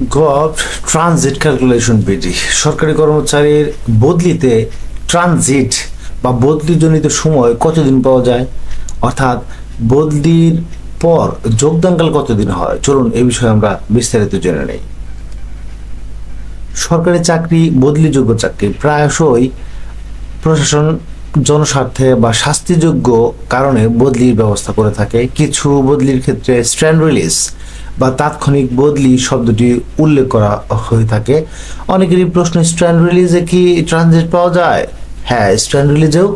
Gov transit calculation বিধি সরকারি কর্মচারীর বদলিতে ট্রানজিট বা বদলিজনিত সময় কতদিন পাওয়া যায়, অর্থাৎ বদলির পর যোগদানকাল কতদিন হয়। চলুন এই বিষয়ে আমরা বিস্তারিত জেনে নেই। সরকারি চাকরি বদলিযোগ্য চাকরি প্রায়শই প্রশাসন জনস্বার্থে বা শাস্তিযোগ্য কারণে বদলির ব্যবস্থা করে থাকে। কিছু বদলির ক্ষেত্রে স্ট্যান্ড রিলিজ বা তাৎক্ষণিক বদলি শব্দটি উল্লেখ করা হয়ে থাকে। অনেকেরই প্রশ্ন, স্ট্যান্ড রিলিজে কি ট্রানজিট পাওয়া যায়? হ্যাঁ, স্ট্যান্ড রিলিজেও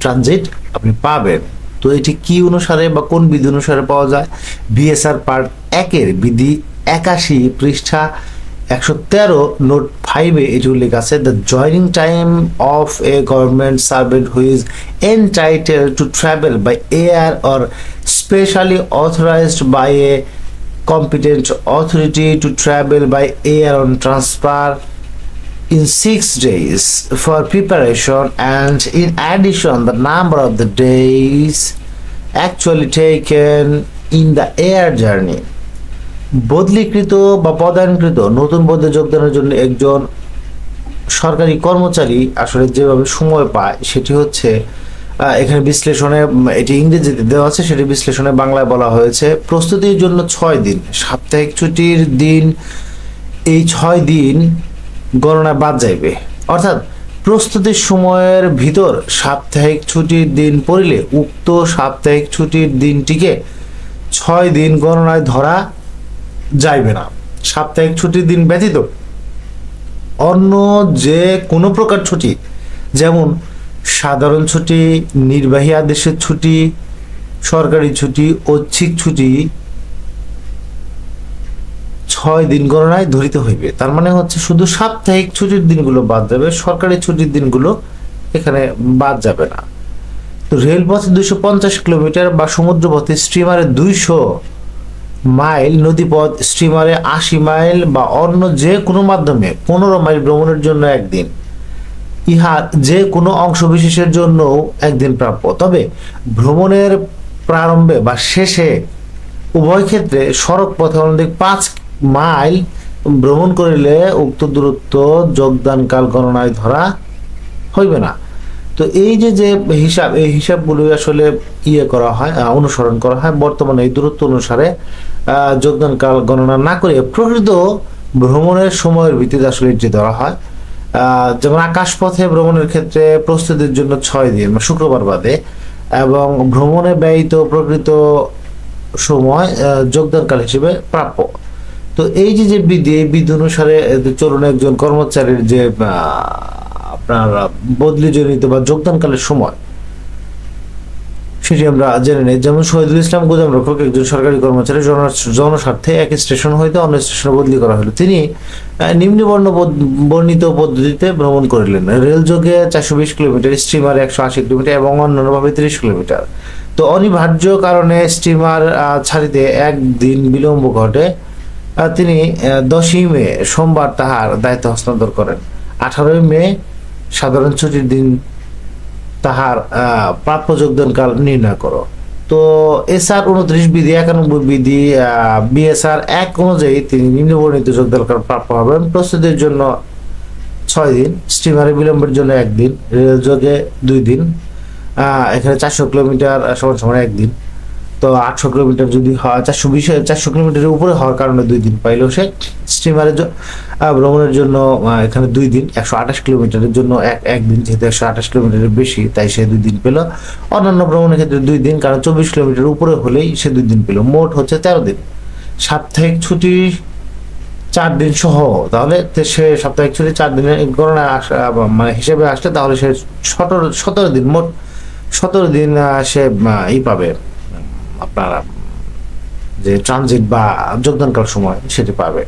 ট্রানজিট আপনি পাবেন। তো এটি কি অনুসারে বা কোন বিধি অনুসারে পাওয়া যায়? বিএসআর পার্ট 1-এর বিধি 81 পৃষ্ঠা 113 নোট 5-এ এটি উল্লেখ আছে, the joining time of a government servant who is entitled to travel by air or specially authorized by a competent authority to travel by air on transfer in 6 days for preparation, and in addition the number of the days actually taken in the air journey. বদলিকৃত বা পদায়নকৃত নতুন পদে যোগদানের জন্য একজন সরকারি কর্মচারী আসলে যেভাবে সময় পায় সেটি হচ্ছে, এখানে বিশ্লেষণে এটি ইংরেজিতে দেওয়া আছে, সেটি বিশ্লেষণে বাংলায় বলা হয়েছে প্রস্তুতির জন্য 6 দিন, সাপ্তাহিক ছুটির দিন এই 6 দিন গণনা বাদ যাইবে। অর্থাৎ প্রস্তুতির সময়ের ভিতর সাপ্তাহিক ছুটির দিন পড়লে উক্ত সাপ্তাহিক ছুটির দিনটিকে 6 দিন গণনায় ধরা যাইবে না। সাপ্তাহিক ছুটির দিন ব্যতীত অন্য যে কোনো প্রকার ছুটি, যেমন সাধারণ ছুটি, নির্বাহী আদেশের ছুটি, সরকারি ছুটি, ঐচ্ছিক ছুটি 6 দিন গণনায় ধরিতে হইবে। তার মানে হচ্ছে শুধু সাপ্তাহিক ছুটির দিনগুলো বাদ যাবে, সরকারি ছুটির দিনগুলো এখানে বাদ যাবে না। তো রেলপথে 250 কিলোমিটার বা সমুদ্রপথে স্টিমারে 200 মাইল, নদীপথ স্টিমারে 80 মাইল বা অন্য যে কোনো মাধ্যমে 15 মাইল ভ্রমণের জন্য 1 দিন, ইহার যে কোনো অংশ বিশেষের জন্য 1 দিন প্রাপ্য। তবে ভ্রমণের প্রারম্ভে বা শেষে উভয় ক্ষেত্রে সড়ক পথে অনধিক 5 মাইল ভ্রমণ করিলে উক্ত দূরত্ব যোগদানকাল গণনায় ধরা হইবে না। তো এই যে হিসাব, এই হিসাবগুলো আসলে করা হয়, অনুসরণ করা হয়। বর্তমানে এই দূরত্ব অনুসারে যোগদানকাল গণনা না করে প্রকৃত ভ্রমণের সময়ের ভিত্তিতে আসলে এটি ধরা হয়। যেমন আকাশপথে ভ্রমণের ক্ষেত্রে প্রস্তুতির জন্য 6 দিন শুক্রবার বাদে, এবং ভ্রমণে ব্যয়িত প্রকৃত সময় যোগদানকাল হিসেবে প্রাপ্য। তো এই যে বিধি, এই বিধি অনুসারে চলুন একজন কর্মচারীর যে আপনার বদলিজনিত বা যোগদানকালের সময় সেটি আমরা জেনে নেই। যেমন শহীদুল ইসলাম গোদাম রক্ষক একজন সরকারি কর্মচারী জনস্বার্থে এক স্টেশন হইতে অন্য স্টেশনে বদলি করা হলো। তিনি নিম্ন বর্ণিত পদ্ধতিতে ভ্রমণ করিলেন। রেলযোগে 420 কিলোমিটার, স্টিমারে 180 কিলোমিটার এবং অন্যান্যভাবে 30 কিলোমিটার। তো অনিবার্য কারণে স্টিমার ছাড়িতে 1 দিন বিলম্ব ঘটে। তিনি 10ই মে সোমবার তাহার দায়িত্ব হস্তান্তর করেন। 18ই মে সাধারণ ছুটির দিন তাহার প্রাপ্য যোগদানকাল নির্ণয় করো। তো এসআর 29 বিধি 91 বিধি বিএসআর 1 অনুযায়ী তিনি নিম্নবর্ণিত যোগদানকাল প্রাপ্য হবেন। প্রস্তুতির জন্য 6 দিন, স্টিমারে বিলম্বের জন্য 1 দিন, রেলযোগে 2 দিন, এখানে 400 কিলোমিটার সমান 1 দিন। তো 800 কিলোমিটার যদি হয়, 420 কিলোমিটারের উপরে হওয়ার কারণে 2 দিন পাইলেও সে স্টিমারে ভ্রমণের জন্য এখানে 2 দিন, 128 কিলোমিটারের জন্য এক দিন, যেহেতু 128 কিলোমিটারের বেশি তাই সে 2 দিন পেল। অন্যান্য ভ্রমণের ক্ষেত্রে 2 দিন, কারণ 24 কিলোমিটার উপরে হলেই সে 2 দিন পেল। মোট হচ্ছে 13 দিন। সাপ্তাহিক ছুটি 4 দিন সহ, তাহলে সে সাপ্তাহিক ছুটি 4 দিনের গণনা মানে হিসেবে আসলে তাহলে সে 17 দিন, মোট 17 দিন সে পাবে, আপনারা যে ট্রানজিট বা যোগদানকাল সময় সেটি পাবে।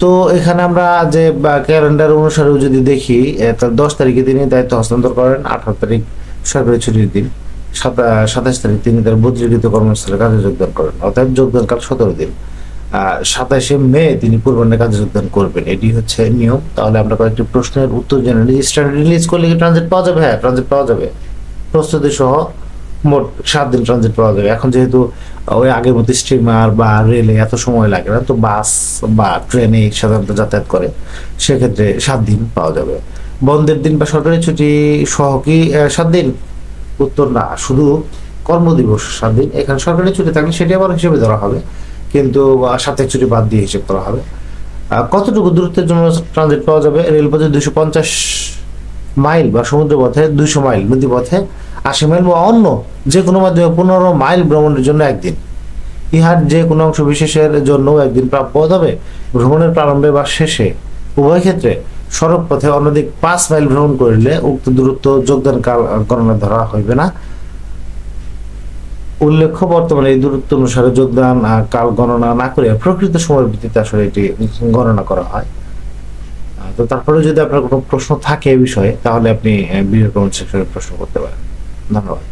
তো এখানে আমরা যে ক্যালেন্ডার অনুসারে যদি দেখি, তার 10 তারিখে তিনি দায়িত্ব হস্তান্তর করেন, 18 তারিখ সরকারি ছুটির দিন, 27 তারিখ তিনি তার বদলিকৃত কর্মস্থলে কাজে যোগদান করেন, অর্থাৎ যোগদানকাল 17 দিন। 27শে মে তিনি পূর্বাহ্নে কাজে যোগদান করবেন, এটি হচ্ছে নিয়ম। তাহলে আমরা কয়েকটি প্রশ্নের উত্তর জেনে নিই। স্ট্যান্ড রিলিজ করলে কি ট্রানজিট পাওয়া যাবে? হ্যাঁ, ট্রানজিট পাওয়া যাবে প্রস্তুতি সহ মোট 7 দিন ট্রানজিট পাওয়া যাবে। এখন যেহেতু ওই আগের মতো স্টিমার বা রেলে এত সময় লাগে না, তো বাস বা ট্রেনে সাধারণত যাতায়াত করে, সেক্ষেত্রে 7 দিন পাওয়া যাবে। বন্ধের দিন বা সরকারি ছুটি সহ কি 7 দিন? উত্তর না, শুধু কর্মদিবস 7 দিন। এখানে সরকারি ছুটি থাকলে সেটি আবার হিসেবে ধরা হবে, কিন্তু সাপ্তাহিক ছুটি বাদ দিয়ে হিসেব করা হবে। কতটুকু দূরত্বের জন্য ট্রানজিট পাওয়া যাবে? রেলপথে 250 মাইল বা সমুদ্র পথে 200 মাইল, নদী পথে 80 মাইল বা অন্য যে কোনো মাধ্যমে 15 মাইল ভ্রমণের জন্য একদিন। ইহার যে কোনো অংশ বিশেষের জন্য একদিন প্রাপ্য হবে। ভ্রমণের প্রারম্ভে বা শেষে উভয় ক্ষেত্রে সড়ক পথে অনধিক 5 মাইল ভ্রমণ করিলে উক্ত দূরত্ব যোগদান কাল গণনা ধরা হইবে না। উল্লেখ্য, বর্তমানে এই দূরত্ব অনুসারে যোগদান কাল গণনা না করে প্রকৃত সময়ের ভিত্তিতে আসলে এটি গণনা করা হয়। তো তারপরে যদি আপনার কোনো প্রশ্ন থাকে এই বিষয়ে, তাহলে আপনি ভিডিও কমেন্ট সেকশনে প্রশ্ন করতে পারেন। ধন্যবাদ।